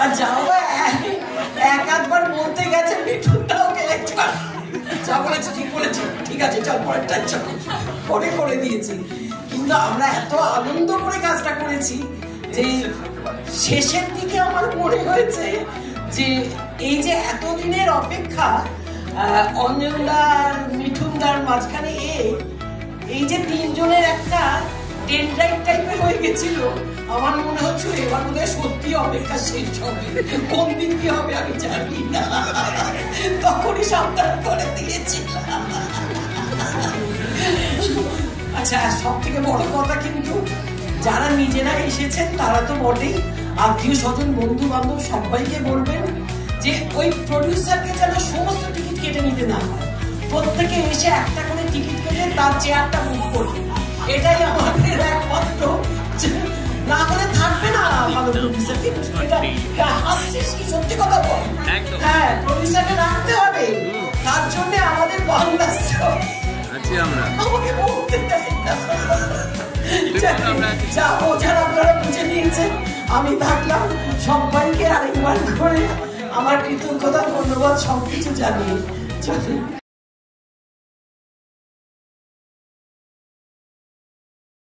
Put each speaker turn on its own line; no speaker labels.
আর যাও এক আধবার বলতে গেছে মিঠুনটা ওকে যা বলেছে ঠিক বলেছে, ঠিক আছে চল পরেরটা চল, পরে করে দিয়েছি। কিন্তু আমরা এত আনন্দ করে কাজটা করেছি যে শেষের দিকে আমার মনে হয়েছে যে এই যে এতদিনের অপেক্ষা অঞ্জনদার মিঠুনদার মাঝখানে এই যে তিনজনের একটা ডেনড্রাইট টাইপের হয়ে গেছিল, আমার মনে হচ্ছিল এবার বোধহয় সত্যি অপেক্ষা শেষ হবে, কোন দিন কি হবে আমি জানি না, তখনই সাবধান করে দিয়েছিলাম। আচ্ছা সব থেকে বড় কথা কিন্তু যারা নিজেরা এসেছেন তারা তো বটেই, আত্মীয় স্বজন বন্ধু বান্ধব সবাইকে বলবেন যে ওই প্রডিউসারকে যেন সমস্ত টিকিট কেটে নিতে না হয়, প্রত্যেকে এসে একটা করে টিকিট কেটে তার চেয়ারটা বুক করবে, এটাই আমাদের একমাত্র, না হলে থাকবে না ভালো প্রডিউসার। এটা হাসছিস কি, সত্যি কথা বল। হ্যাঁ প্রডিউসারকে রাখতে হবে, তার জন্য আমাদের বাংলা আমাকে বলতে দেয় না, যা বোঝার আপনারা বুঝে নিয়েছেন, আমি থাকলাম সবাইকে আরেকবার করে আমার কৃতজ্ঞতা ধন্যবাদ সবকিছু জানিয়ে।